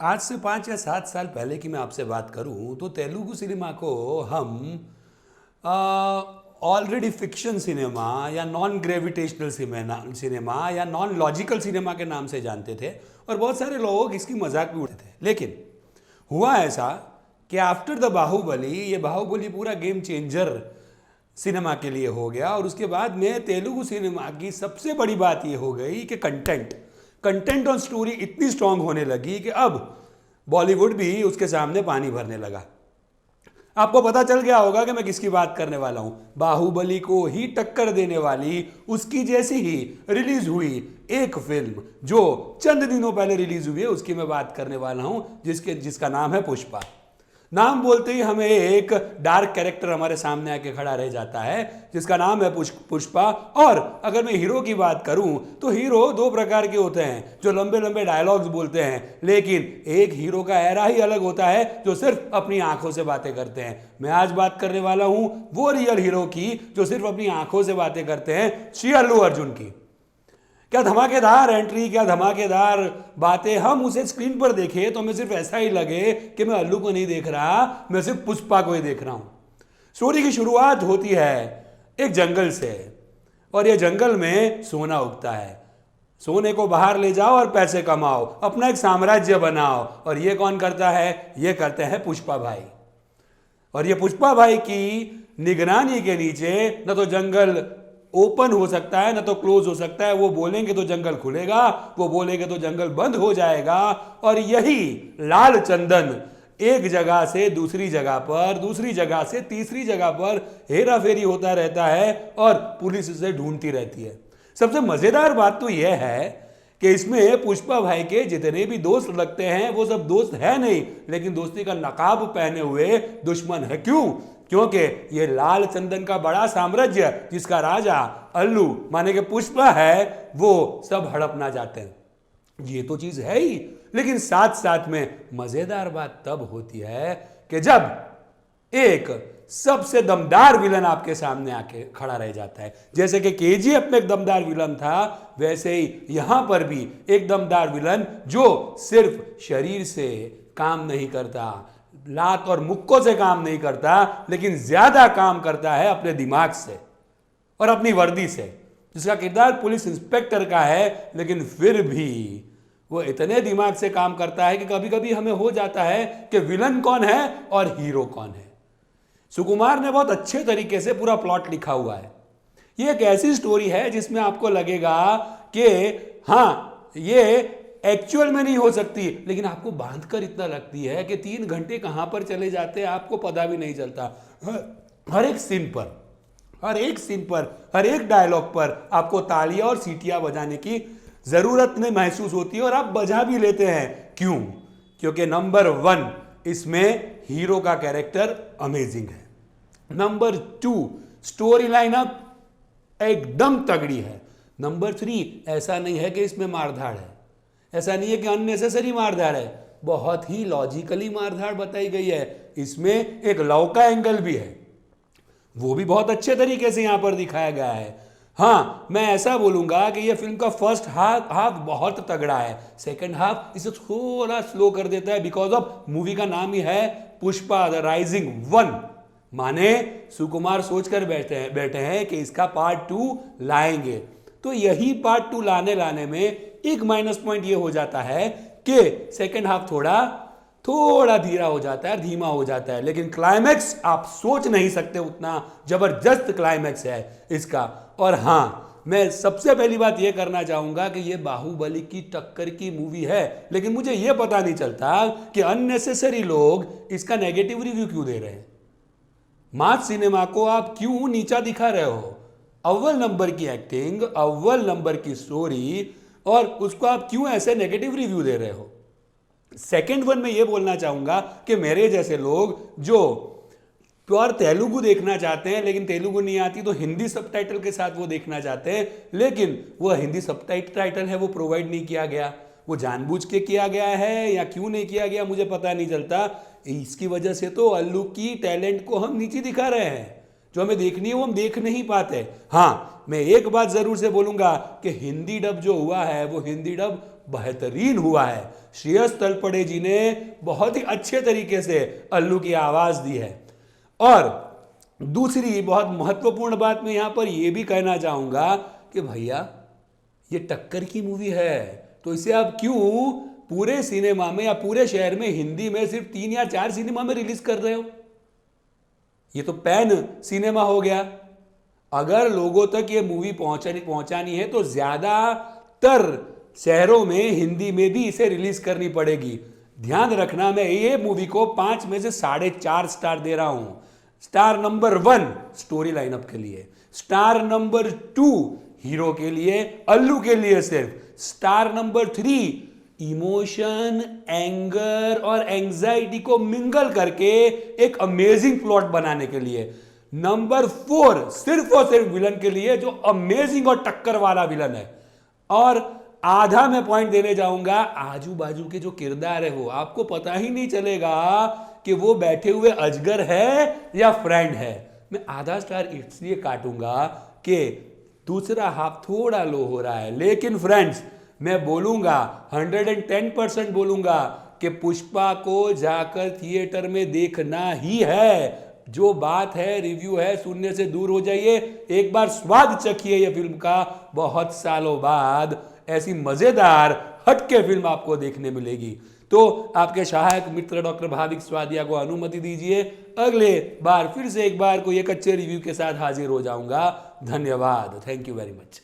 आज से 5 या 7 साल पहले की मैं आपसे बात करूं तो तेलुगु सिनेमा को हम ऑलरेडी फिक्शन सिनेमा या नॉन ग्रेविटेशनल सिनेमा या नॉन लॉजिकल सिनेमा के नाम से जानते थे और बहुत सारे लोग इसकी मजाक भी उड़ाते थे। लेकिन हुआ ऐसा कि आफ्टर द बाहुबली ये बाहुबली पूरा गेम चेंजर सिनेमा के लिए हो गया और उसके बाद में तेलुगु सिनेमा की सबसे बड़ी बात ये हो गई कि कंटेंट और स्टोरी इतनी स्ट्रांग होने लगी कि अब बॉलीवुड भी उसके सामने पानी भरने लगा। आपको पता चल गया होगा कि मैं किसकी बात करने वाला हूं। बाहुबली को ही टक्कर देने वाली उसकी जैसी ही रिलीज हुई एक फिल्म जो चंद दिनों पहले रिलीज हुई है उसकी मैं बात करने वाला हूं, जिसका नाम है पुष्पा। नाम बोलते ही हमें एक डार्क कैरेक्टर हमारे सामने आके खड़ा रह जाता है जिसका नाम है पुष्पा। और अगर मैं हीरो की बात करूं तो हीरो दो प्रकार के होते हैं जो लंबे लंबे डायलॉग्स बोलते हैं, लेकिन एक हीरो का एरा ही अलग होता है जो सिर्फ अपनी आंखों से बातें करते हैं। मैं आज बात करने वाला हूं वो रियल हीरो की जो सिर्फ अपनी आंखों से बातें करते हैं, श्री अल्लू अर्जुन की। क्या धमाकेदार एंट्री, क्या धमाकेदार बातें। हम उसे स्क्रीन पर देखें तो हमें सिर्फ ऐसा ही लगे कि मैं अल्लू को नहीं देख रहा, मैं सिर्फ पुष्पा को ही देख रहा हूं। स्टोरी की शुरुआत होती है एक जंगल से और ये जंगल में सोना उगता है। सोने को बाहर ले जाओ और पैसे कमाओ, अपना एक साम्राज्य बनाओ। और ये कौन करता है? ये करते हैं पुष्पा भाई। और ये पुष्पा भाई की निगरानी के नीचे न तो जंगल ओपन हो सकता है, ना तो क्लोज हो सकता है। वो बोलेंगे तो जंगल खुलेगा, वो बोलेंगे तो जंगल बंद हो जाएगा। और यही लाल चंदन एक जगह से दूसरी जगह पर, दूसरी जगह से तीसरी जगह पर हेरा फेरी होता रहता है और पुलिस इसे ढूंढती रहती है। सबसे मजेदार बात तो यह है कि इसमें पुष्पा भाई के जितने भी दोस्त लगते हैं वो सब दोस्त है नहीं, लेकिन दोस्ती का नकाब पहने हुए दुश्मन है। क्यों? क्योंकि ये लाल चंदन का बड़ा साम्राज्य जिसका राजा अल्लू माने के पुष्पा है, वो सब हड़पना चाहते हैं। ये तो चीज है ही, लेकिन साथ साथ में मजेदार बात तब होती है कि जब एक सबसे दमदार विलन आपके सामने आके खड़ा रह जाता है। जैसे कि केजीएफ में एक दमदार विलन था, वैसे ही यहां पर भी एक दमदार विलन जो सिर्फ शरीर से काम नहीं करता, लात और मुक्कों से काम नहीं करता, लेकिन ज्यादा काम करता है अपने दिमाग से और अपनी वर्दी से। जिसका किरदार पुलिस इंस्पेक्टर का है, लेकिन फिर भी वो इतने दिमाग से काम करता है कि कभी कभी हमें हो जाता है कि विलन कौन है और हीरो कौन है। सुकुमार ने बहुत अच्छे तरीके से पूरा प्लॉट लिखा हुआ है। ये एक ऐसी स्टोरी है जिसमें आपको लगेगा कि हाँ ये एक्चुअल में नहीं हो सकती, लेकिन आपको बांधकर इतना लगती है कि 3 घंटे कहां पर चले जाते हैं आपको पता भी नहीं चलता। हर एक सीन पर, हर एक डायलॉग पर आपको तालियां और सीटियां बजाने की जरूरत नहीं महसूस होती है और आप बजा भी लेते हैं। क्यों? क्योंकि नंबर 1 इसमें हीरो का कैरेक्टर अमेजिंग है। नंबर 2 स्टोरी लाइन अप एकदम तगड़ी है। नंबर 3 ऐसा नहीं है कि इसमें मारधाड़ है, ऐसा नहीं है कि अननेसेसरी मारधाड़ है, बहुत ही लॉजिकली मारधाड़ बताई गई है। इसमें एक लव का एंगल भी है, वो भी बहुत अच्छे तरीके से यहां पर दिखाया गया है। हाँ, मैं ऐसा बोलूंगा कि यह फिल्म का फर्स्ट हाफ बहुत तगड़ा है, सेकंड हाफ इसे थोड़ा स्लो कर देता है बिकॉज ऑफ मूवी का नाम ही है पुष्पा द राइजिंग 1। माने सुकुमार सोचकर बैठे हैं कि इसका पार्ट 2 लाएंगे। तो यही पार्ट 2 लाने में एक माइनस पॉइंट ये हो जाता है कि सेकंड हाफ थोड़ा धीरा हो जाता है, धीमा हो जाता है, लेकिन क्लाइमैक्स आप सोच नहीं सकते उतना जबरदस्त क्लाइमैक्स है इसका। और हाँ, मैं सबसे पहली बात यह करना चाहूंगा कि यह बाहुबली की टक्कर की मूवी है, लेकिन मुझे यह पता नहीं चलता कि अननेसेसरी लोग इसका नेगेटिव रिव्यू क्यों दे रहे हैं। मास सिनेमा को आप क्यों नीचा दिखा रहे हो? अव्वल नंबर की एक्टिंग, अव्वल नंबर की स्टोरी, और उसको आप क्यों ऐसे नेगेटिव रिव्यू दे रहे हो? सेकंड वन में यह बोलना चाहूंगा कि मेरे जैसे लोग जो प्योर तेलुगु देखना चाहते हैं, लेकिन तेलुगु नहीं आती तो हिंदी सबटाइटल के साथ वो देखना चाहते हैं, लेकिन वो हिंदी सबटाइटल है वो प्रोवाइड नहीं किया गया। वो जानबूझ के किया गया है या क्यों नहीं किया गया मुझे पता नहीं चलता। इसकी वजह से तो अल्लू की टैलेंट को हम नीचे दिखा रहे हैं, जो हमें देखनी है वो हम देख नहीं पाते। हाँ, मैं एक बात जरूर से बोलूंगा कि हिंदी डब जो हुआ है वो हिंदी डब बेहतरीन हुआ है। श्रेयस तलपड़े जी ने बहुत ही अच्छे तरीके से अल्लू की आवाज दी है। और दूसरी बहुत महत्वपूर्ण बात मैं यहां पर यह भी कहना चाहूंगा कि भैया ये टक्कर की मूवी है, तो इसे आप क्यों पूरे सिनेमा में या पूरे शहर में हिंदी में सिर्फ 3 या 4 सिनेमा में रिलीज कर रहे हो? ये तो पैन सिनेमा हो गया। अगर लोगों तक ये मूवी पहुंचानी है तो ज्यादातर शहरों में हिंदी में भी इसे रिलीज करनी पड़ेगी। ध्यान रखना, मैं ये मूवी को 5 में से 4.5 स्टार दे रहा हूं। स्टार नंबर 1 स्टोरी लाइनअप के लिए, स्टार नंबर 2 हीरो के लिए, अल्लू के लिए सिर्फ, स्टार नंबर 3 इमोशन, एंगर और एंजाइटी को मिंगल करके एक अमेजिंग प्लॉट बनाने के लिए, नंबर 4 सिर्फ और सिर्फ विलन के लिए जो अमेजिंग और टक्कर वाला विलन है। और आधा मैं पॉइंट देने जाऊंगा, आजू बाजू के जो किरदार है वो आपको पता ही नहीं चलेगा कि वो बैठे हुए अजगर है या फ्रेंड है। मैं आधा स्टार इसलिए काटूंगा कि दूसरा हाफ थोड़ा लो हो रहा है। लेकिन फ्रेंड्स, मैं बोलूंगा 110% बोलूंगा कि पुष्पा को जाकर थिएटर में देखना ही है। जो बात है, रिव्यू है, सुनने से दूर हो जाइए। एक बार स्वाद चखिए ये फिल्म का। बहुत सालों बाद ऐसी मजेदार हटके फिल्म आपको देखने मिलेगी। तो आपके सहायक मित्र डॉक्टर भाविक स्वादिया को अनुमति दीजिए, अगले बार फिर से एक बार कोई एक अच्छे रिव्यू के साथ हाजिर हो जाऊंगा। धन्यवाद। Thank you very much.